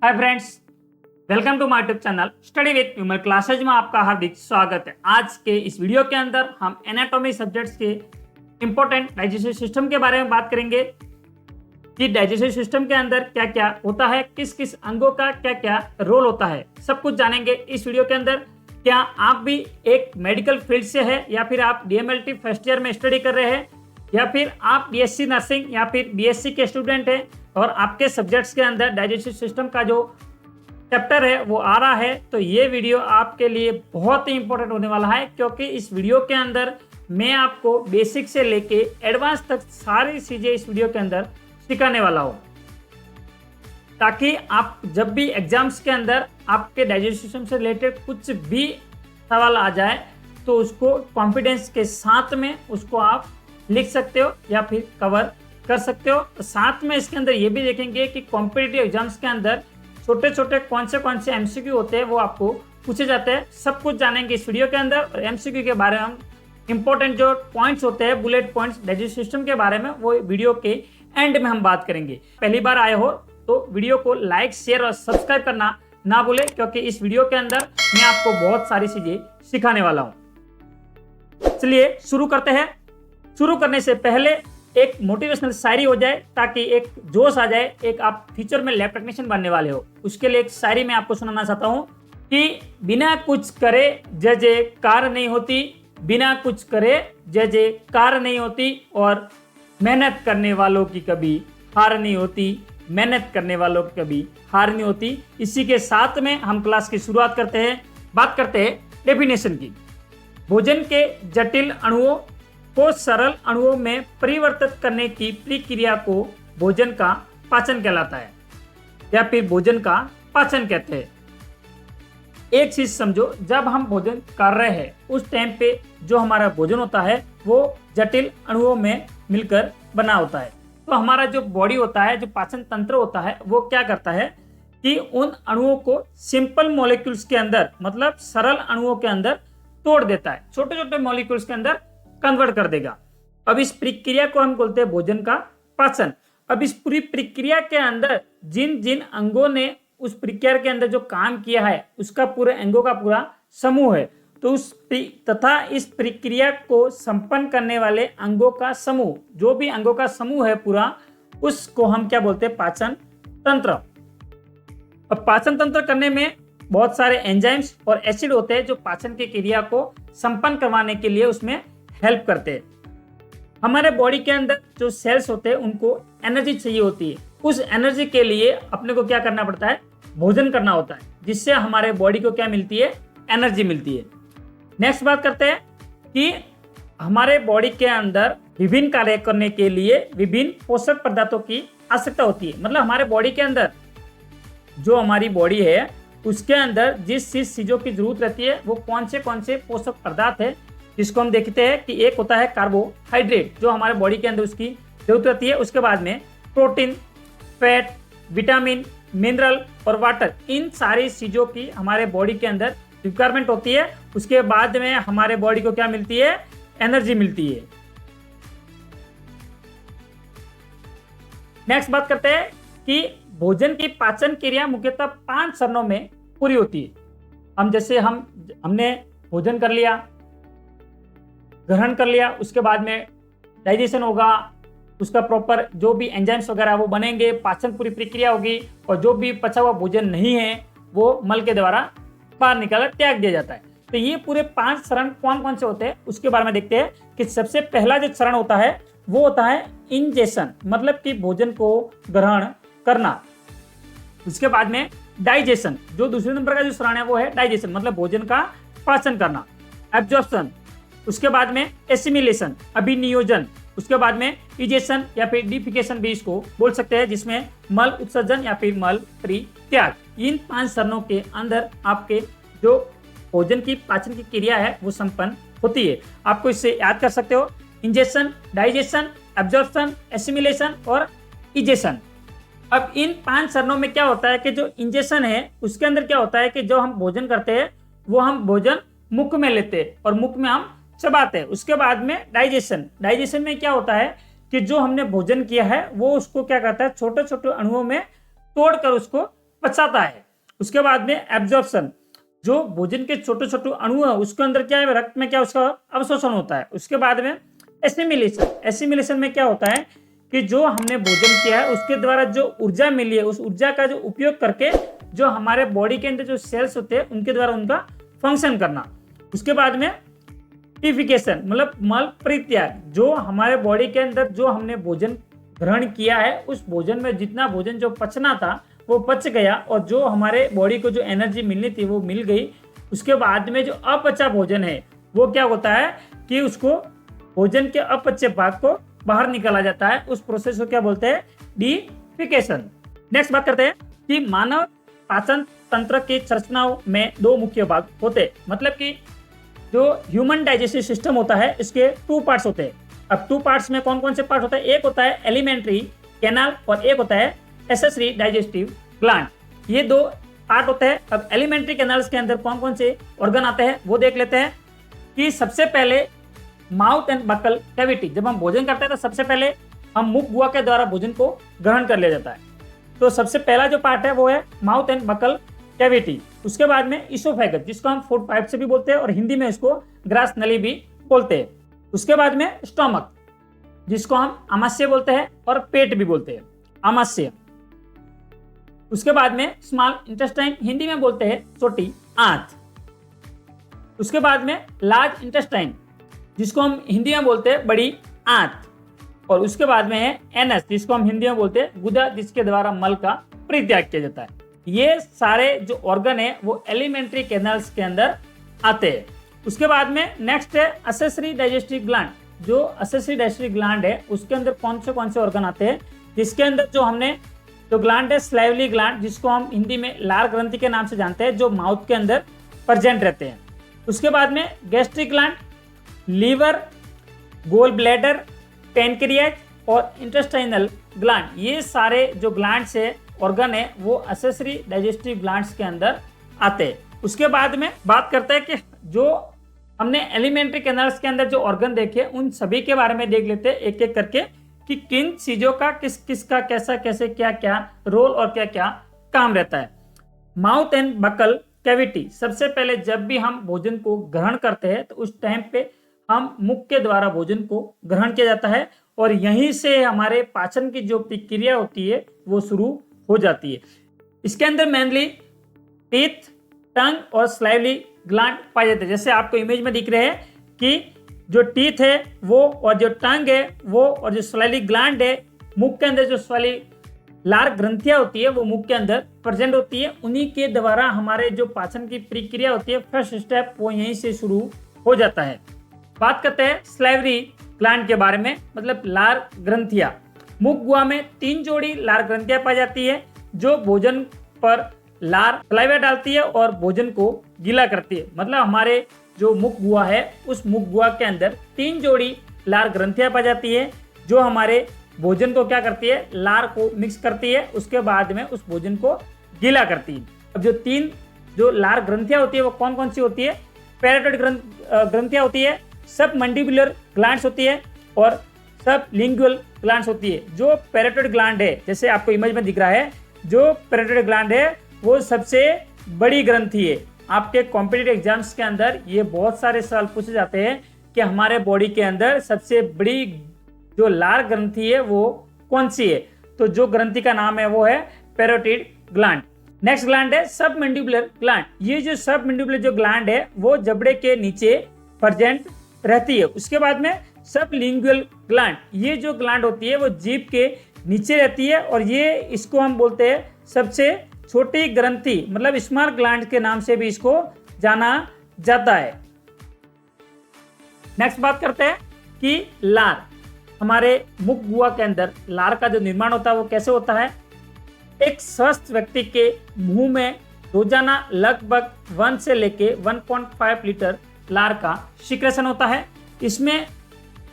Hi friends, welcome to my YouTube channel study with humour classes में आपका हार्दिक स्वागत है। आज के इस वीडियो के अंदर हम एनाटॉमी सब्जेक्ट्स के इंपॉर्टेंट डाइजेस्टिव सिस्टम के बारे में बात करेंगे कि डाइजेस्टिव सिस्टम के अंदर क्या क्या होता है, किस किस अंगों का क्या क्या रोल होता है, सब कुछ जानेंगे इस वीडियो के अंदर। क्या आप भी एक मेडिकल फील्ड से है या फिर आप DMLT फर्स्ट ईयर में स्टडी कर रहे हैं या फिर आप BSc नर्सिंग या फिर BSc के स्टूडेंट हैं और आपके सब्जेक्ट्स के अंदर डाइजेस्टिव सिस्टम का जो चैप्टर है वो आ रहा है, तो ये वीडियो आपके लिए बहुत ही इंपॉर्टेंट होने वाला है, क्योंकि इस वीडियो के अंदर मैं आपको बेसिक से लेके एडवांस तक सारी चीज़ें इस वीडियो के अंदर सिखाने वाला हूँ, ताकि आप जब भी एग्जाम्स के अंदर आपके डाइजेस्टिव सिस्टम से रिलेटेड कुछ भी सवाल आ जाए तो उसको कॉन्फिडेंस के साथ में उसको आप लिख सकते हो या फिर कवर कर सकते हो। साथ में इसके अंदर ये भी देखेंगे कि कॉम्पिटिटिव एग्जाम्स के अंदर छोटे छोटे कौन से MCQ होते हैं वो आपको पूछे जाते हैं। सब कुछ जानेंगे इस वीडियो के अंदर और MCQ के बारे में हम इंपॉर्टेंट जो पॉइंट्स होते हैं, बुलेट पॉइंट्स डाइजेस्टिव सिस्टम के बारे में, वो वीडियो के एंड में हम बात करेंगे। पहली बार आए हो तो वीडियो को लाइक, शेयर और सब्सक्राइब करना ना भूले, क्योंकि इस वीडियो के अंदर मैं आपको बहुत सारी चीजें सिखाने वाला हूँ। चलिए शुरू करते हैं। शुरू करने से पहले एक मोटिवेशनल शायरी हो जाए ताकि एक जोश आ जाए, एक आप फ्यूचर में लैब टेक्नीशियन बनने वाले हो, उसके लिए एक शायरी मैं आपको सुनाना चाहता हूँ कि बिना कुछ करे जय जयकार नहीं होती, बिना कुछ करे जय जयकार नहीं होती, और मेहनत करने वालों की कभी हार नहीं होती, मेहनत करने वालों की कभी हार नहीं होती। इसी के साथ में हम क्लास की शुरुआत करते हैं। बात करते हैं डेफिनेशन की। भोजन के जटिल अणुओं को सरल अणुओं में परिवर्तित करने की प्रक्रिया को भोजन का पाचन कहलाता है या फिर भोजन का पाचन कहते हैं। एक चीज समझो, जब हम भोजन कर रहे हैं उस टाइम पे जो हमारा भोजन होता है वो जटिल अणुओं में मिलकर बना होता है। तो हमारा जो बॉडी होता है, जो पाचन तंत्र होता है, वो क्या करता है कि उन अणुओं को सिंपल मॉलिक्यूल्स के अंदर, मतलब सरल अणुओं के अंदर तोड़ देता है, छोटे छोटे मॉलिक्यूल्स के अंदर कन्वर्ट कर देगा। अब इस प्रक्रिया को हम बोलते हैं भोजन का पाचन। अब इस पूरी प्रक्रिया के अंदर जिन जिन अंगों ने उस प्रक्रिया के अंदर जो काम किया है उसका पूरे अंगों का पूरा समूह है। तो इस प्रक्रिया को संपन्न करने वाले अंगों का समूह, जो भी अंगों का समूह है पूरा, उसको हम क्या बोलते हैं? पाचन तंत्र। अब पाचन तंत्र करने में बहुत सारे एंजाइम्स और एसिड होते हैं जो पाचन की क्रिया को संपन्न करवाने के लिए उसमें हेल्प करते हैं। हमारे बॉडी के अंदर जो सेल्स होते हैं उनको एनर्जी चाहिए होती है। उस एनर्जी के लिए अपने को क्या करना पड़ता है? भोजन करना होता है, जिससे हमारे बॉडी को क्या मिलती है? एनर्जी मिलती है। नेक्स्ट बात करते हैं कि हमारे बॉडी के अंदर विभिन्न कार्य करने के लिए विभिन्न पोषक पदार्थों की आवश्यकता होती है। मतलब हमारे बॉडी के अंदर जो हमारी बॉडी है उसके अंदर जिस चीजों की जरूरत रहती है वो कौन से पोषक पदार्थ है, जिसको हम देखते हैं कि एक होता है कार्बोहाइड्रेट, जो हमारे बॉडी के अंदर उसकी जरूरत रहती है। उसके बाद में प्रोटीन, फैट, विटामिन, मिनरल और वाटर, इन सारी चीजों की हमारे बॉडी के अंदर रिक्वायरमेंट होती है। उसके बाद में हमारे बॉडी को क्या मिलती है? एनर्जी मिलती है। नेक्स्ट बात करते हैं कि भोजन की पाचन क्रिया मुख्यतः 5 चरणों में पूरी होती है। हमने भोजन कर लिया, ग्रहण कर लिया, उसके बाद में डाइजेशन होगा, उसका प्रॉपर जो भी एंजाइम्स वगैरह वो बनेंगे, पाचन पूरी प्रक्रिया होगी, और जो भी पचा हुआ भोजन नहीं है वो मल के द्वारा बाहर निकाल त्याग दिया जाता है। तो ये पूरे 5 चरण कौन कौन से होते हैं उसके बारे में देखते हैं कि सबसे पहला जो चरण होता है वो होता है इंजेशन, मतलब कि भोजन को ग्रहण करना। उसके बाद में डाइजेशन, जो दूसरे नंबर का जो चरण है वो है डाइजेशन, मतलब भोजन का पाचन करना। एब्जॉर्प्शन, उसके बाद में एसिमिलेशन, अभिनियोजन, उसके बाद में इजेशन या फिर डिफिकेशन भी इसको बोल सकते हैं, जिसमें मल उत्सर्जन या फिर मल परित्याग। इन 5 चरणों के अंदर आपके जो भोजन की पाचन की क्रिया है वो संपन्न होती है। आपको इससे याद कर सकते हो: इंजेशन, डाइजेशन, एब्जॉर्प्शन, एसिमिलेशन और इजेशन। अब इन 5 चरणों में क्या होता है कि जो इंजेशन है उसके अंदर क्या होता है कि जो हम भोजन करते हैं वो हम भोजन मुख में लेते हैं और मुख में हम चबाते हैं। उसके बाद में डाइजेशन में क्या होता है कि जो हमने भोजन किया है वो उसको क्या करता है? छोटे छोटे अणुओं में तोड़कर उसको पचाता है। उसके बाद में एब्जॉर्प्शन, जो भोजन के छोटे छोटे अणु है उसके अंदर क्या है, रक्त में क्या उसका अवशोषण होता है। उसके बाद में एसिमिलेशन, एसिमिलेशन में क्या होता है कि जो हमने भोजन किया है उसके द्वारा जो ऊर्जा मिली है उस ऊर्जा का जो उपयोग करके जो हमारे बॉडी के अंदर जो सेल्स होते हैं उनके द्वारा उनका फंक्शन करना। उसके बाद में टिफिकेशन मतलब मल परित्याग, जो हमारे बॉडी के अंदर जो हमने भोजन ग्रहण किया है उस भोजन में जितना भोजन जो पचना था वो पच गया और जो हमारे बॉडी को जो एनर्जी मिलनी थी वो मिल गई। उसके बाद में जो अपचा भोजन है वो क्या होता है कि उसको भोजन के अपचे भाग को बाहर निकाला जाता है, उस प्रोसेस को क्या बोलते हैं, डिफिकेशन। नेक्स्ट बात करते हैं कि मानव पाचन तंत्र की संरचनाओं में दो मुख्य भाग होते हैं, मतलब कि जो ह्यूमन डाइजेस्टिव सिस्टम होता है इसके 2 पार्ट्स होते हैं। अब 2 पार्ट्स में कौन कौन से पार्ट होता है, एक होता है एलिमेंट्री कैनाल और एक होता है एसेसरी डाइजेस्टिव ग्लैंड, ये 2 पार्ट होते हैं। अब एलिमेंट्री कैनाल्स के अंदर कौन कौन से ऑर्गन आते हैं वो देख लेते हैं कि सबसे पहले माउथ एंड बकल कैविटी, जब हम भोजन करते हैं तो सबसे पहले हम मुख गुहा के द्वारा भोजन को ग्रहण कर लिया जाता है। तो सबसे पहला जो पार्ट है वो है माउथ एंड बकल कैविटी। उसके बाद में इसोफेगस, जिसको हम फूड पाइप से भी बोलते हैं और हिंदी में इसको ग्रास नली भी बोलते हैं। उसके बाद में स्टोमक, जिसको हम आमाशय बोलते हैं और पेट भी बोलते हैं, आमाशय। उसके बाद में स्मॉल इंटेस्टाइन, हिंदी में बोलते हैं छोटी आंत। उसके बाद में लार्ज इंटेस्टाइन, जिसको हम हिंदी में बोलते हैं बड़ी आंत। और उसके बाद में है एनस, जिसको हम हिंदी में बोलते हैं गुदा, जिसके द्वारा मल का परित्याग किया जाता है। ये सारे जो ऑर्गन है वो एलिमेंट्री कैनाल्स के अंदर आते हैं। उसके बाद में नेक्स्ट है एसेसरी डाइजेस्टिव ग्लैंड। जो एसेसरी डाइजेस्टिव ग्लैंड है उसके अंदर कौन से ऑर्गन आते हैं, जिसके अंदर जो हमने जो ग्लैंड है स्लाइवली ग्लैंड, जिसको हम हिंदी में लार ग्रंथि के नाम से जानते हैं, जो माउथ के अंदर प्रेजेंट रहते हैं। उसके बाद में gastric gland, liver, gall bladder, pancreas और इंटेस्टाइनल ग्लैंड, ये सारे जो ग्लैंड्स है ऑर्गन है वो एसेसरी डाइजेस्टिव ग्लैंड्स के अंदर आते हैं। उसके बाद में बात करते हैं कि जो हमने एलिमेंट्री कैनाल्स के अंदर जो ऑर्गन देखे उन सभी के बारे में देख लेते हैं एक एक करके कि किन चीजों का किस किस का कैसा कैसे क्या क्या रोल और क्या क्या काम रहता है। माउथ एंड बकल कैविटी, सबसे पहले जब भी हम भोजन को ग्रहण करते हैं तो उस टाइम पे हम मुख के द्वारा भोजन को ग्रहण किया जाता है और यहीं से हमारे पाचन की जो प्रक्रिया होती है वो शुरू हो जाती है। इसके अंदर मेनली टीथ, टंग और स्लाइवली ग्लैंड पाए जाते हैं। जैसे आपको इमेज में दिख रहे हैं कि जो टीथ है वो और जो टंग है वो और जो स्लाइवली ग्लैंड है, मुख के अंदर जो स्लाइवली लार ग्रंथियां होती है वो मुख के अंदर प्रेजेंट होती है। उन्हीं के द्वारा हमारे जो पाचन की प्रक्रिया होती है फर्स्ट स्टेप वो यहीं से शुरू हो जाता है। बात करते हैं स्लाइवरी ग्लैंड के बारे में, मतलब लार ग्रंथियां। मुख गुहा में 3 जोड़ी लार ग्रंथियां पाई जाती है जो भोजन पर लार सलाइवा डालती है और भोजन को गीला करती है। मतलब हमारे जो मुख गुहा है उस मुख गुहा के अंदर 3 जोड़ी लार ग्रंथियां पाई जाती है जो हमारे भोजन को क्या करती है, लार को मिक्स करती है, उसके बाद में उस भोजन को गीला करती है। अब जो 3 जो लार ग्रंथियां होती है वो कौन कौन सी होती है, पैराटाइड ग्रंथियां होती है, सब मंडिबुलर ग्लैंड्स होती है और सब लिंगुअल ग्लैंड्स होती है। जो पैराटाइड ग्लैंड है, जैसे आपको इमेज में दिख रहा है, जो पैराटाइड ग्लैंड है वो सबसे बड़ी ग्रंथि है। आपके कॉम्पिटिटिव एग्जाम्स के अंदर ये बहुत सारे सवाल पूछे जाते हैं कि हमारे बॉडी के अंदर सबसे बड़ी जो लार ग्रंथि है वो कौन सी है, तो जो ग्रंथि का नाम है वो है पैराटाइड ग्लैंड। नेक्स्ट ग्लैंड है सब मैंडिबुलर ग्लैंड। ये जो सब मैंडिबुलर जो ग्लैंड है वो जबड़े के नीचे प्रेजेंट रहती है। उसके बाद में सब लिंगुअल ग्लैंड, ये जो ग्लैंड होती है वो जीभ के नीचे रहती है और ये इसको हम बोलते हैं सबसे छोटी ग्रंथि, मतलब स्मॉल ग्लैंड के नाम से भी इसको जाना जाता है। नेक्स्ट बात करते हैं कि लार, हमारे मुख गुहा के अंदर लार का जो निर्माण होता है वो कैसे होता है। एक स्वस्थ व्यक्ति के मुंह में रोजाना लगभग 1 से लेके 1.5 लीटर लार का सिक्रेशन होता है। इसमें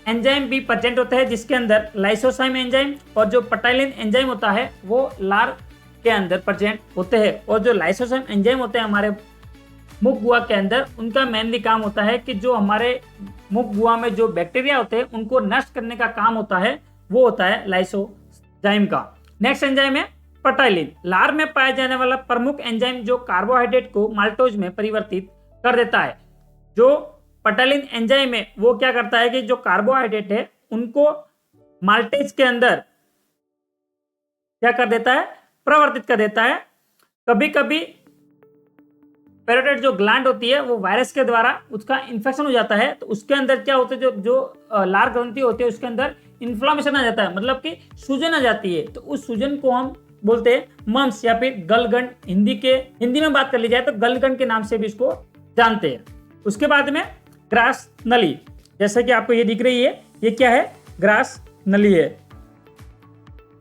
एंजाइम भी प्रेजेंट होता है जिसके अंदर लाइसोसाइम एंजाइम और जो पटाइलिन एंजाइम होता है वो लार के अंदर प्रेजेंट होते हैं। और जो लाइसोसाइम एंजाइम होते हैं हमारे मुख गुहा के अंदर, उनका मेनली काम होता है कि जो हमारे मुख गुहा में जो बैक्टीरिया होते हैं उनको नष्ट करने का काम होता है, वो होता है लाइसोजाइम का। नेक्स्ट एंजाइम है पटाइलिन लार में पाया जाने वाला प्रमुख एंजाइम जो कार्बोहाइड्रेट को माल्टोज में परिवर्तित कर देता है। जो पटाइलिन एंजाइम है वो क्या करता है कि जो कार्बोहाइड्रेट है उनको माल्टेज के अंदर क्या कर देता है, प्रवर्तित कर देता है। कभी कभी पैरोटाइड जो ग्लैंड होती है वो वायरस के द्वारा उसका इन्फेक्शन हो जाता है, तो उसके अंदर क्या होता है, जो जो लार ग्रंथि होती है उसके अंदर इन्फ्लामेशन आ जाता है, मतलब कि सूजन आ जाती है। तो उस सूजन को हम बोलते हैं मम्स या फिर गलगंड। हिंदी में बात कर ली जाए तो गलगंड के नाम से भी इसको जानते हैं। उसके बाद में ग्रास नली, जैसे कि आपको ये दिख रही है, ये क्या है, ग्रास नली है।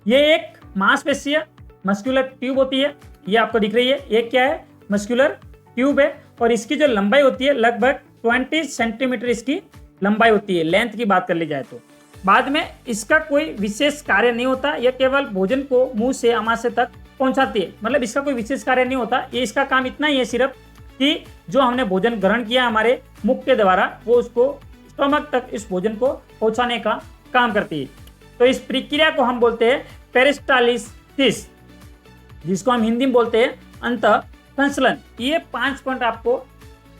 ये एक मांसपेशीय मस्कुलर ट्यूब होती है, ये आपको दिख रही है, ये क्या है, मस्कुलर ट्यूब है। और इसकी जो लंबाई होती है लगभग 20 सेंटीमीटर इसकी लंबाई होती है, लेंथ की बात कर ली जाए तो। बाद में इसका कोई विशेष कार्य नहीं होता, यह केवल भोजन को मुंह से आमाशय तक पहुंचाती है, मतलब इसका कोई विशेष कार्य नहीं होता। ये इसका काम इतना ही है सिर्फ कि जो हमने भोजन ग्रहण किया हमारे मुख के द्वारा वो उसको स्टोमक तक इस भोजन को पहुंचाने का काम करती है। तो इस प्रक्रिया को हम बोलते हैं पेरिस्टालिसिस, जिसको हम हिंदी में बोलते हैं अंतःसंचलन। ये 5 पॉइंट आपको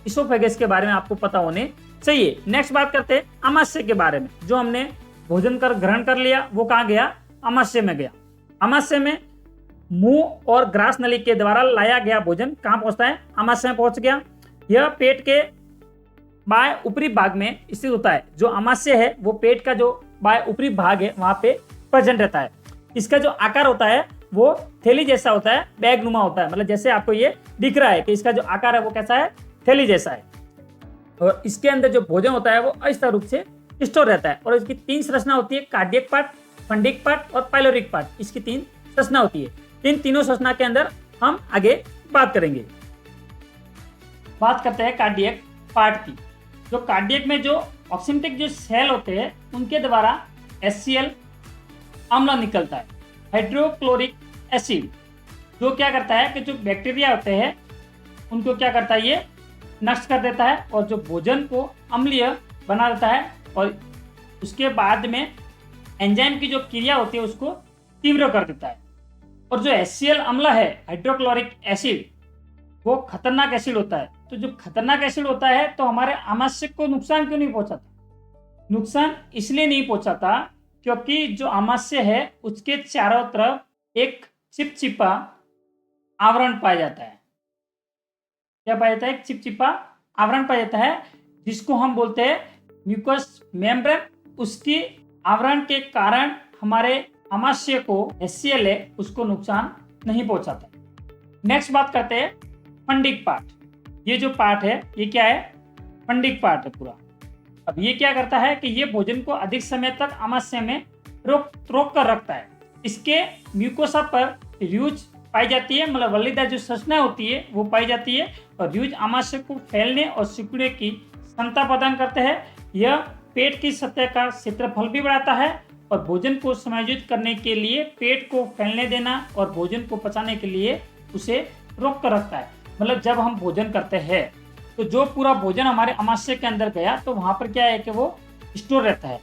इसोफेगस के बारे में आपको पता होने चाहिए। नेक्स्ट बात करते हैं आमाशय के बारे में। जो हमने भोजन कर ग्रहण कर लिया वो कहाँ गया, आमाशय में गया। आमाशय में मुंह और ग्रास नली के द्वारा लाया गया भोजन कहाँ पहुंचता है, आमाशय में पहुंच गया। यह पेट के बाएं ऊपरी भाग में स्थित होता है। जो आमाशय है वो पेट का जो बाएं ऊपरी भाग है वहां पे प्रेजेंट रहता है। इसका जो आकार होता है वो थैली जैसा होता है, बैग नुमा होता है, मतलब जैसे आपको ये दिख रहा है कि इसका जो आकार है वो कैसा है, थैली जैसा है। और इसके अंदर जो भोजन होता है वो अस्थिर रूप से स्टोर रहता है। और इसकी 3 संरचना होती है, कार्डियक पार्ट, फंडिक पार्ट और पाइलोरिक पार्ट। इसकी 3 संरचना होती है। इन तीनों संरचना के अंदर हम आगे बात करेंगे। बात करते हैं कार्डियक पार्ट की। जो कार्डियक में जो ऑक्सीमेटिक जो सेल होते हैं उनके द्वारा HCl अम्ल निकलता है, हाइड्रोक्लोरिक एसिड, जो क्या करता है कि जो बैक्टीरिया होते हैं उनको क्या करता है, ये नष्ट कर देता है और जो भोजन को अम्लीय बना देता है। और उसके बाद में एंजाइम की जो क्रिया होती है उसको तीव्र कर देता है। और जो HCl अम्ल है, हाइड्रोक्लोरिक एसिड, वो खतरनाक एसिड होता है। तो जो खतरनाक एसिड होता है तो हमारे आमाशय को नुकसान क्यों नहीं पहुंचाता, नुकसान इसलिए नहीं पहुंचाता क्योंकि जो आमाशय है उसके चारों तरफ एक चिपचिपा आवरण पाया जाता है। क्या पाया जाता है, एक चिपचिपा आवरण पाया जाता है, जिसको हम बोलते हैं म्यूकस मेम्ब्रेन। उसकी आवरण के कारण हमारे आमाशय को HCl है उसको नुकसान नहीं पहुंचाता। नेक्स्ट बात करते हैं फंडिक पार्ट। ये जो पार्ट है ये क्या है, फंडिक पार्ट है पूरा। अब ये क्या करता है कि ये भोजन को अधिक समय तक आमाशय में रोक कर रखता है। इसके म्यूकोसा पर र्यूज पाई जाती है, मतलब वल्लीदार जो संरचना होती है वो पाई जाती है। और र्यूज आमाशय को फैलने और सिकुड़ने की क्षमता प्रदान करते हैं। यह पेट की सतह का क्षेत्रफल भी बढ़ाता है और भोजन को समायोजित करने के लिए पेट को फैलने देना और भोजन को पचाने के लिए उसे रोक कर रखता है। मतलब जब हम भोजन करते हैं तो जो पूरा भोजन हमारे आमाशय के अंदर गया तो वहां पर क्या है कि वो स्टोर रहता है।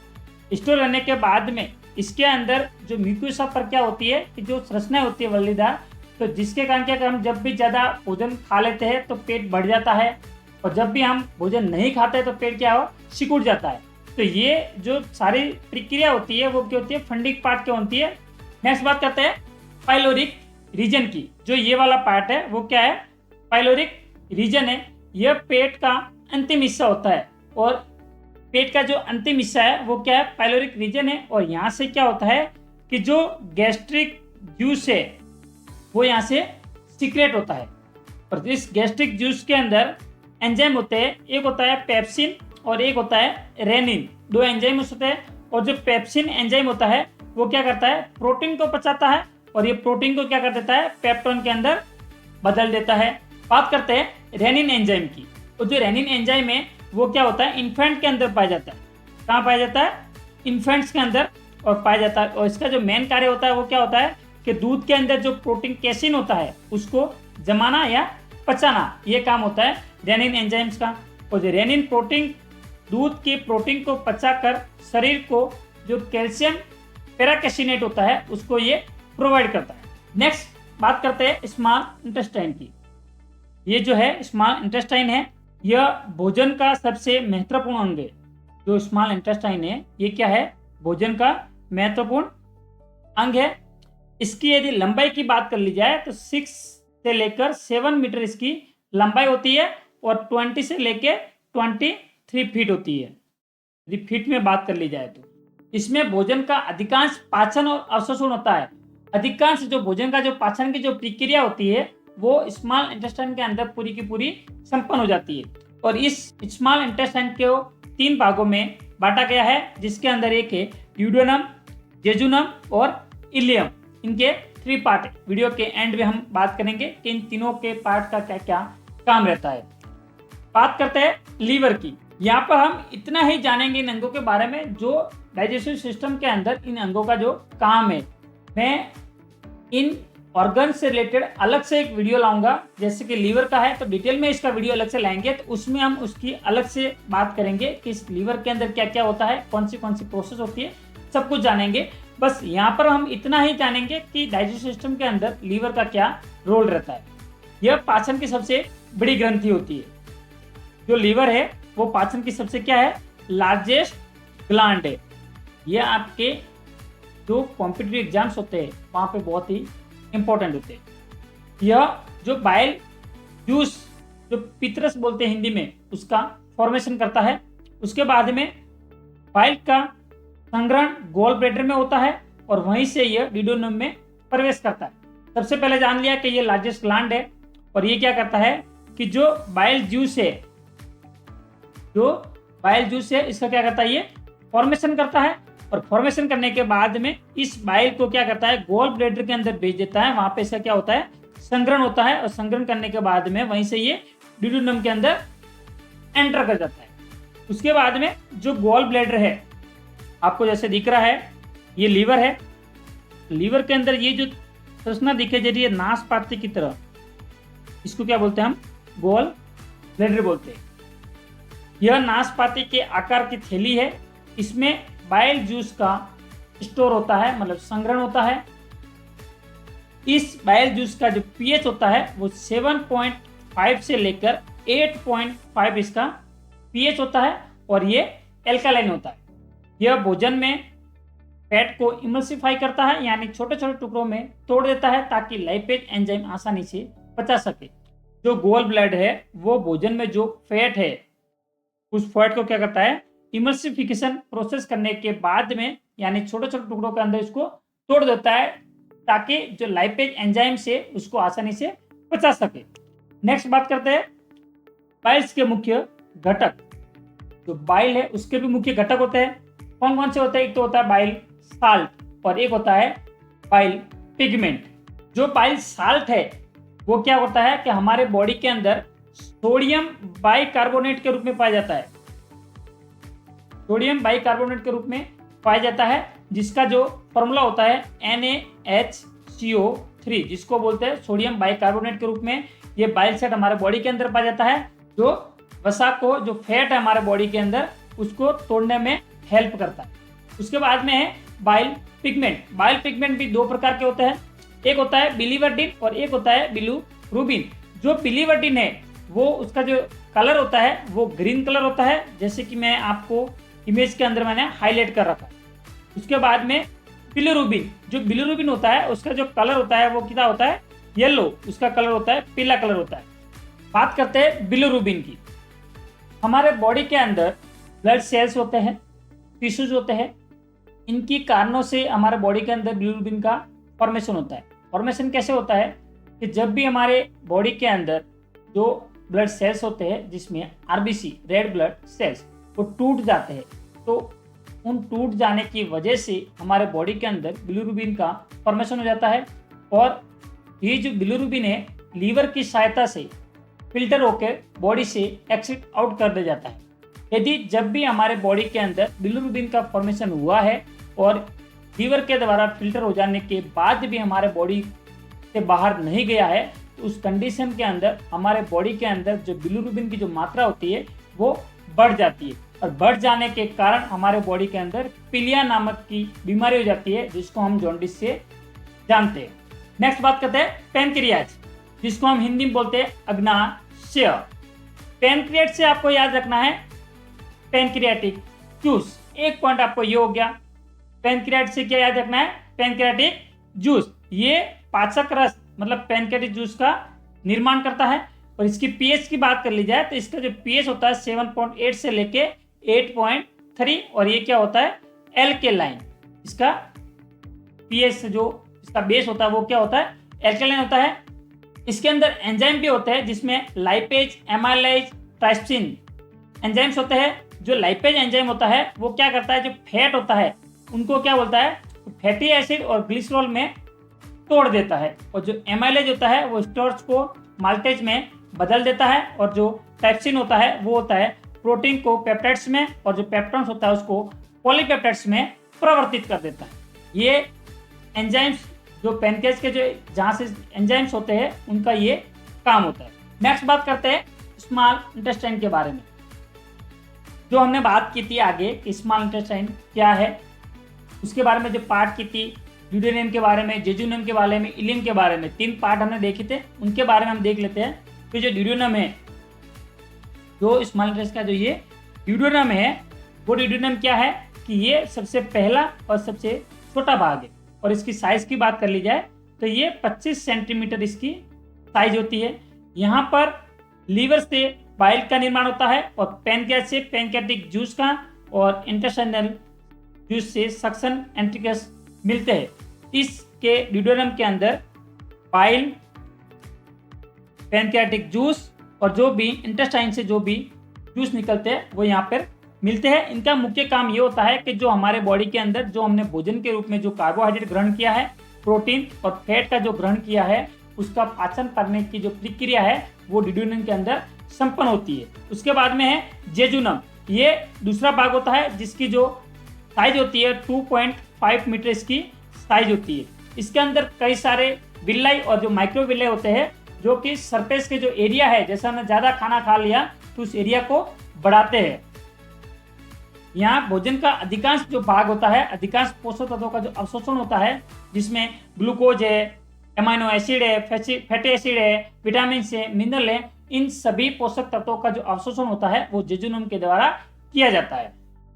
स्टोर रहने के बाद में इसके अंदर जो म्यूकोसा पर क्या होती है कि जो संरचना होती है वल्लीदार, तो जिसके कारण क्या हम जब भी ज़्यादा भोजन खा लेते हैं तो पेट बढ़ जाता है और जब भी हम भोजन नहीं खाते तो पेट क्या हो, सिकुड़ जाता है। तो ये जो सारी प्रक्रिया होती है वो क्या होती है, फंडिक पार्ट क्या होती है। नेक्स्ट बात करते हैं पाइलोरिक रीजन की। जो ये वाला पार्ट है वो क्या है, पाइलोरिक रीजन है। यह पेट का अंतिम हिस्सा होता है और पेट का जो अंतिम हिस्सा है वो क्या है, पाइलोरिक रीजन है। और यहाँ से क्या होता है कि जो गैस्ट्रिक जूस है वो यहाँ से सीक्रेट होता है। और इस गैस्ट्रिक जूस के अंदर एंजाइम होते हैं, एक होता है पेप्सिन और एक होता है रेनिन। 2 एंजाइम होते हैं। और जो पेप्सिन एंजाइम होता है वो क्या करता है, प्रोटीन को पचाता है और ये प्रोटीन को क्या कर देता है, पेप्टोन के अंदर बदल देता है। बात करते हैं रेनिन एंजाइम की। तो जो रेनिन एंजाइम है वो क्या होता है, इन्फेंट के अंदर पाया जाता है। कहाँ पाया जाता है, इन्फेंट्स के अंदर और पाया जाता है। और इसका जो मेन कार्य होता है वो क्या होता है कि दूध के अंदर जो प्रोटीन कैसिन होता है उसको जमाना या पचाना, ये काम होता है रेनिन एंजाइम्स का। और जो रेनिन प्रोटीन दूध के प्रोटीन को पचाकर शरीर को जो कैल्शियम पेराकेसिनेट होता है उसको ये प्रोवाइड करता है। नेक्स्ट बात करते हैं स्मॉल इंटेस्टाइन की। ये जो है स्मॉल इंटेस्टाइन है, यह भोजन का सबसे महत्वपूर्ण अंग है। जो स्मॉल इंटेस्टाइन है ये क्या है, भोजन का महत्वपूर्ण अंग है। इसकी यदि लंबाई की बात कर ली जाए तो 6 से लेकर 7 मीटर इसकी लंबाई होती है और 20 से लेकर 23 फीट होती है यदि फीट में बात कर ली जाए तो। इसमें भोजन का अधिकांश पाचन और अवशोषण होता है। अधिकांश जो भोजन का जो पाचन की जो प्रक्रिया होती है वो स्मॉल इंटेस्टाइन के अंदर पूरी की पूरी संपन्न हो जाती है। और इस स्मॉल इंटेस्टाइन को 3 भागों में बांटा गया है, जिसके अंदर एक है ड्यूडेनम, जेजुनम और इलियम। इनके 3 पार्ट वीडियो के एंड में हम बात करेंगे कि इन तीनों के पार्ट का क्या क्या काम रहता है। बात करते हैं लीवर की। यहाँ पर हम इतना ही जानेंगे इन अंगों के बारे में जो डाइजेस्टिव सिस्टम के अंदर इन अंगों का जो काम है। मैं इन ऑर्गन से रिलेटेड अलग से एक वीडियो लाऊंगा, जैसे कि लीवर का है तो डिटेल में इसका वीडियो अलग से लाएंगे, तो उसमें हम उसकी अलग से बात करेंगे कि इस लीवर के अंदर क्या क्या होता है, कौन सी प्रोसेस होती है, सब कुछ जानेंगे। बस यहाँ पर हम इतना ही जानेंगे कि डाइजेस्टिव सिस्टम के अंदर लीवर का क्या रोल रहता है। यह पाचन की सबसे बड़ी ग्रंथि होती है। जो लीवर है वो पाचन की सबसे क्या है, लार्जेस्ट ग्लैंड है। यह आपके जो कॉम्पिटिटिव एग्जाम्स होते हैं वहाँ पे बहुत ही इंपॉर्टेंट होते हैं। यह जो बाइल जूस जो पित्रस बोलते हैं हिंदी में, उसका फॉर्मेशन करता है। उसके बाद में बाइल का संग्रहण गॉल ब्लैडर में होता है और वहीं से यह डिडोनम में प्रवेश करता है। सबसे पहले जान लिया कि यह लार्जेस्ट ग्लैंड है और ये क्या करता है कि जो बाइल जूस है इसका क्या करता है, ये फॉर्मेशन करता है और फॉर्मेशन करने के बाद में इस बाइल को क्या करता है, गॉल ब्लैडर के अंदर भेज देता है। वहां पे इसका क्या होता है, संग्रहण होता है और संग्रहण करने के बाद में वहीं से ये डिडोनम के अंदर एंटर कर जाता है। उसके बाद में जो गॉल ब्लैडर है, आपको जैसे दिख रहा है ये लीवर है। लीवर के अंदर ये जो संरचना दिखे जा रही है नाशपाती की तरह, इसको क्या बोलते हैं हम, गॉल ब्लैडर बोलते हैं। यह नाशपाती के आकार की थैली है। इसमें बाइल जूस का स्टोर होता है, मतलब संग्रहण होता है। इस बाइल जूस का जो पीएच होता है वो 7.5 से लेकर 8.5 इसका पीएच होता है और ये एल्कालाइन होता है। यह भोजन में फैट को इमल्सिफाई करता है, यानी छोटे छोटे टुकड़ों में तोड़ देता है ताकि लाइपेज एंजाइम आसानी से पचा सके। जो गॉल ब्लैडर है वो भोजन में जो फैट है उस फैट को क्या करता है, इमल्सिफिकेशन प्रोसेस करने के बाद में, यानी छोटे छोटे टुकड़ों के अंदर इसको तोड़ देता है ताकि जो लाइपेज एंजाइम से उसको आसानी से पचा सके। नेक्स्ट बात करते हैं बाइल्स के मुख्य घटक। जो बाइल है उसके भी मुख्य घटक होते हैं। कौन कौन से होते हैं, एक तो होता है बाइल साल्ट और एक होता है बाइल पिगमेंट। जो बाइल साल्ट है वो क्या होता है कि हमारे बॉडी के अंदर सोडियम बाइकार्बोनेट के रूप में पाया जाता है। सोडियम बाइकार्बोनेट के रूप में पाया जाता है, जिसका जो फॉर्मूला होता है NaHCO3, जिसको बोलते हैं सोडियम बाइकार्बोनेट के रूप में। ये बाइल साल्ट हमारे बॉडी के अंदर पाया जाता है, जो वसा को, जो फैट है हमारे बॉडी के अंदर, उसको तोड़ने में हेल्प करता है। उसके बाद में है बाइल पिगमेंट। बाइल पिगमेंट भी 2 प्रकार के होते हैं, एक होता है बिलीवर्डिन और एक होता है बिलिरुबिन। जो बिलीवर्डिन है वो उसका जो कलर होता है वो ग्रीन कलर होता है, जैसे कि मैं आपको इमेज के अंदर मैंने हाईलाइट कर रखा है। उसके बाद में बिलिरुबिन, जो बिलिरुबिन होता है उसका जो कलर होता है वो कितना होता है, येलो, उसका कलर होता है पीला कलर होता है। बात करते हैं बिलिरुबिन की। हमारे बॉडी के अंदर ब्लड सेल्स होते हैं, टिश्यूज होते हैं। इनकी कारणों से हमारे बॉडी के अंदर बिलिरुबिन का फॉर्मेशन होता है। फॉर्मेशन कैसे होता है कि जब भी हमारे बॉडी के अंदर जो ब्लड सेल्स होते हैं, जिसमें RBC रेड ब्लड सेल्स, वो टूट जाते हैं, तो उन टूट जाने की वजह से हमारे बॉडी के अंदर बिलिरुबिन का फॉर्मेशन हो जाता है। और ये जो बिलिरुबिन है लीवर की सहायता से फिल्टर होकर बॉडी से एक्सिट आउट कर दिया जाता है। यदि जब भी हमारे बॉडी के अंदर बिलिरुबिन का फॉर्मेशन हुआ है और लीवर के द्वारा फिल्टर हो जाने के बाद भी हमारे बॉडी से बाहर नहीं गया है, तो उस कंडीशन के अंदर हमारे बॉडी के अंदर जो बिलिरुबिन की जो मात्रा होती है वो बढ़ जाती है। और बढ़ जाने के कारण हमारे बॉडी के अंदर पीलिया नामक की बीमारी हो जाती है, जिसको हम जॉन्डिस से जानते हैं। नेक्स्ट बात करते हैं पैनक्रियाज, जिसको हम हिंदी में बोलते हैं अग्नाशय। पैनक्रियाज से आपको याद रखना है पैनक्रियाटिक जूस। एक पॉइंट आपको ये हो गया। पैनक्रियाज से क्या याद रखना है? Pancreatic juice. ये पाचक रस मतलब पैनक्रियाटिक जूस का निर्माण करता है। और इसकी पीएच की बात कर ली जाए तो इसका जो पीएच होता है 7.8 से लेके 8.3, और ये क्या होता है? एल्केलाइन। इसका पीएच से जो इसका बेस होता है वो क्या होता है? एल्केलाइन होता है। इसके अंदर एंजाइम भी होते हैं जिसमें लाइपेज, एमाइलेज, ट्राइप्सिन एंजाइम्स होते हैं। जो लाइपेज एंजाइम होता है वो क्या करता है? जो फैट होता है उनको क्या बोलता है? फैटी एसिड और ग्लिसरॉल में तोड़ देता है। और जो एमाइलेज होता है वो स्टार्च को माल्टेज में बदल देता है। और जो ट्राइप्सिन होता है वो होता है प्रोटीन को पेप्टाइड्स में, और जो पेप्टॉन्स होता है उसको पॉलीपेप्टाइड्स में परिवर्तित कर देता है। ये एंजाइम्स जो पैनक्रियाज के जो जहाँ से एंजाइम्स होते हैं उनका ये काम होता है। नेक्स्ट बात करते हैं स्मॉल इंटेस्टाइन के बारे में। जो हमने बात की थी आगे कि स्मॉल इंटेस्टाइन क्या है, उसके बारे में जो पार्ट की थी, ड्यूडेनम के बारे में, जेजुनम के बारे में, इलियम के बारे में, 3 पार्ट हमने देखे थे। उनके बारे में हम देख लेते हैं कि जो ड्यूडेनम है, जो स्मॉल इंटेस्टाइन का जो ये ड्यूडेनम है, वो ड्यूडेनम क्या है कि ये सबसे पहला और सबसे छोटा भाग है। और इसकी साइज की बात कर ली जाए तो ये 25 सेंटीमीटर इसकी साइज होती है। यहाँ पर लीवर से बाइल का निर्माण होता है, और पैनक्रियाज से पैनक्रियाटिक जूस का, और इंटेस्टाइनल जूस से सक्शन एंट्रिकस मिलते हैं। इसके ड्यूडेनम के अंदर बाइल, पैनक्रियाटिक जूस और जो भी इंटेस्टाइन से जो भी जूस निकलते हैं वो यहाँ पर मिलते हैं। इनका मुख्य काम ये होता है कि जो हमारे बॉडी के अंदर जो हमने भोजन के रूप में जो कार्बोहाइड्रेट ग्रहण किया है, प्रोटीन और फैट का जो ग्रहण किया है, उसका पाचन करने की जो प्रक्रिया है वो ड्यूडेनम के अंदर संपन्न होती है। उसके बाद में है जेजुनम। ये दूसरा भाग होता है जिसकी जो साइज होती है 2.5 मीटर इसकी साइज होती है। इसके अंदर कई सारे विल्लाई और जो माइक्रो विल्लाई होते हैं जो कि सरफेस के जो एरिया है, जैसा हमने ज़्यादा खाना खा लिया तो उस एरिया को बढ़ाते हैं। यहाँ भोजन का अधिकांश जो भाग होता है, अधिकांश पोषक तत्वों का जो अवशोषण होता है, जिसमें ग्लूकोज है, एमाइनो एसिड है, फैटी एसिड है, विटामिन है, मिनरल है, इन सभी पोषक तत्वों का जो अवशोषण होता है वो जेजुनम के द्वारा किया जाता है।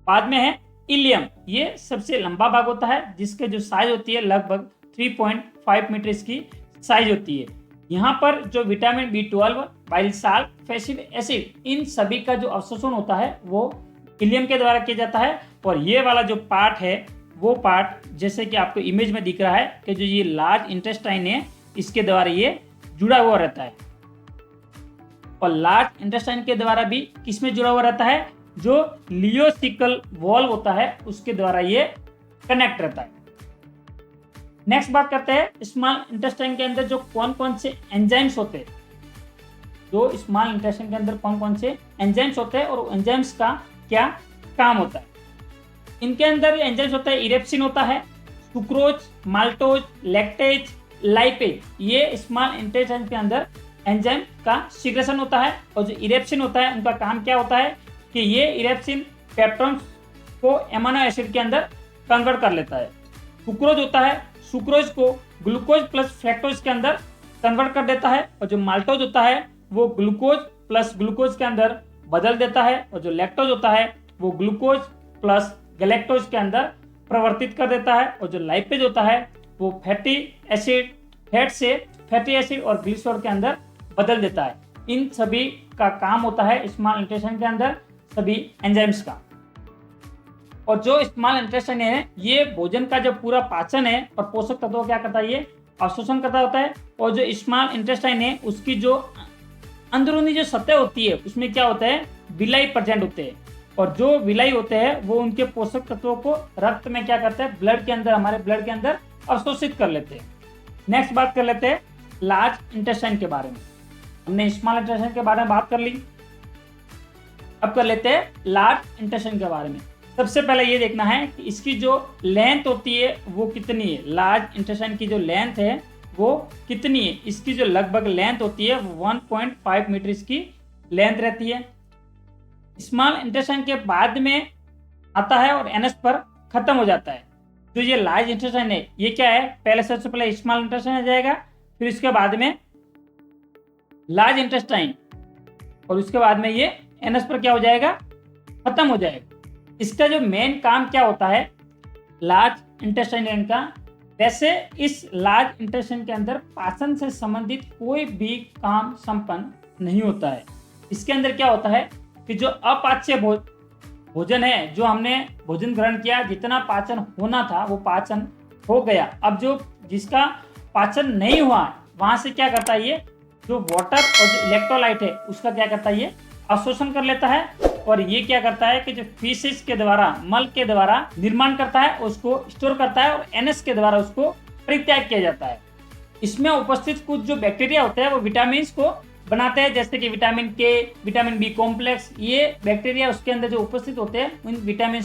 बाद में है इलियम। ये सबसे लंबा भाग होता है जिसके जो साइज होती है लगभग 3.5 मीटर इसकी साइज होती है। यहाँ पर जो vitamin B12, bile salt, fatty acid, इन सभी का जो अवशोषण होता है वो इलियम के द्वारा किया जाता है। और ये वाला जो पार्ट है वो पार्ट जैसे कि आपको इमेज में दिख रहा है कि जो ये लार्ज इंटेस्टाइन है इसके द्वारा ये जुड़ा हुआ रहता है। और लार्ज इंटेस्टाइन के द्वारा भी किसमें जुड़ा हुआ रहता है? जो लियोसिकल वॉल्व होता है उसके द्वारा ये कनेक्ट रहता है। नेक्स्ट बात करते हैं स्मॉल इंटेस्टाइन के अंदर जो कौन कौन से एंजाइम्स होते हैं। जो स्मॉल इंटेस्टाइन के अंदर कौन कौन से एंजाइम्स होते हैं और एंजाइम्स का क्या काम होता है। इनके अंदर एंजाइम्स होता है, इरेप्सिन होता है, सुक्रोज, माल्टोज, लैक्टेज, लाइपेज। ये स्मॉल इंटेस्टाइन के अंदर एंजाइम का सीक्रेशन होता है। और जो इरेप्सिन होता है उनका काम क्या होता है कि ये इरेप्सिन पेप्टॉन्स को एमाइनो एसिड के अंदर कन्वर्ट कर लेता है। सुक्रोज होता है, सुक्रोज को ग्लूकोज प्लस फ्रैक्टोज के अंदर कन्वर्ट कर देता है। और जो माल्टोज होता है वो ग्लूकोज प्लस ग्लूकोज के अंदर बदल देता है। और जो लैक्टोज होता है वो ग्लूकोज प्लस गैलेक्टोज के अंदर परिवर्तित कर देता है। और जो लाइपेज होता है वो फैटी एसिड, फैट से फैटी एसिड और ग्लिसरॉल के अंदर बदल देता है। इन सभी का काम होता है स्मॉल इंटेस्टाइन के अंदर सभी एंजाइम्स का। और जो स्मॉल इंटेस्टाइन है ये भोजन का जो पूरा पाचन है और पोषक तत्वों क्या करता है, ये अवशोषण करता होता है। और जो स्मॉल इंटेस्टाइन है उसकी जो अंदरूनी जो सतह होती है उसमें क्या होता है, विलाई प्रेजेंट होते हैं। और जो विलाई होते हैं वो उनके पोषक तत्वों को रक्त में क्या करते हैं, ब्लड के अंदर, हमारे ब्लड के अंदर अवशोषित कर लेते हैं। नेक्स्ट बात कर लेते हैं लार्ज इंटेस्टाइन के बारे में। हमने स्मॉल इंटेस्टाइन के बारे में बात कर ली, अब कर लेते हैं लार्ज इंटेस्टाइन के बारे में। सबसे पहले ये देखना है कि इसकी जो लेंथ होती है वो कितनी है। लार्ज इंटेस्टाइन की जो लेंथ है वो कितनी है, इसकी जो लगभग लेंथ होती है वो 1.5 मीटर इसकी लेंथ रहती है। स्मॉल इंटेस्टाइन के बाद में आता है और एनएस पर खत्म हो जाता है। जो ये लार्ज इंटेस्टाइन है ये क्या है, पहले सबसे पहले स्मॉल इंटेस्टाइन आ जाएगा, फिर उसके बाद में लार्ज इंटेस्टाइन, और उसके बाद में ये एनएस पर क्या हो जाएगा, खत्म हो जाएगा। इसका जो मेन काम क्या होता है लार्ज इंटेस्टाइन का, वैसे इस लार्ज इंटेस्टाइन के अंदर पाचन से संबंधित कोई भी काम संपन्न नहीं होता है। इसके अंदर क्या होता है कि जो अपाच्य भोजन है, जो हमने भोजन ग्रहण किया, जितना पाचन होना था वो पाचन हो गया। अब जो जिसका पाचन नहीं हुआ वहां से क्या करता है, ये जो वाटर और जो इलेक्ट्रोलाइट है उसका क्या करता है, ये अवशोषण कर लेता है, और ये क्या करता है कि जो फीसिस के द्वारा, मल के द्वारा निर्माण करता है, उसको स्टोर करता है, और एनएस के द्वारा उसको परित्याग किया जाता है। इसमें उपस्थित कुछ जो बैक्टीरिया होते हैं वो विटामिन को बनाते हैं, जैसे कि विटामिन के, विटामिन बी कॉम्प्लेक्स, ये बैक्टीरिया उसके अंदर जो उपस्थित होते हैं उन विटामिन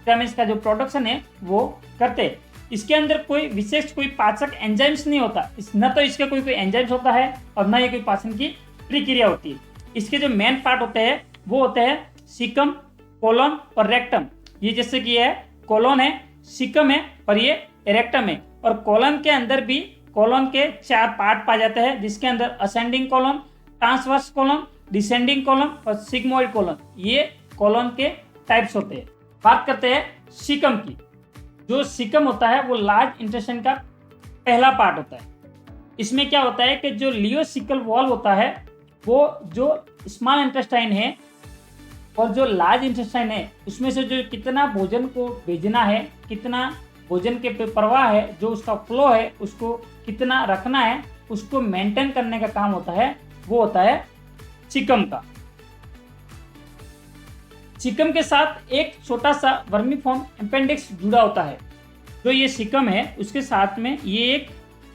का जो प्रोडक्शन है वो करते हैं। इसके अंदर कोई विशेष कोई पाचक एंजाइम्स नहीं होता, न तो इसका कोई एंजाइम्स होता है और न ही कोई पाचन की प्रक्रिया होती है। इसके जो मेन पार्ट होते हैं वो होते हैं सीकम, कोलोन और रेक्टम। ये जैसे कि है कोलोन है, सीकम है और ये रेक्टम है। और कोलोन के अंदर भी कोलोन के 4 पार्ट पाए जाते हैं, जिसके अंदर ascending colon, transverse colon, descending colon और सिग्मोइड कोलोन, ये कोलोन के टाइप्स होते हैं। बात करते हैं सीकम की। जो सीकम होता है वो लार्ज इंटेस्टाइन का पहला पार्ट होता है। इसमें क्या होता है कि जो लियोसिकल वॉल्व होता है वो जो स्मॉल इंटेस्टाइन है और जो लार्ज इंटेस्टाइन है उसमें से जो कितना भोजन को भेजना है, कितना भोजन के प्रवाह है, जो उसका फ्लो है, उसको कितना रखना है, उसको मेंटेन करने का काम होता है, वो होता है सीकम का। सीकम के साथ एक छोटा सा वर्मीफॉर्म अपेंडिक्स जुड़ा होता है। जो ये सीकम है उसके साथ में ये एक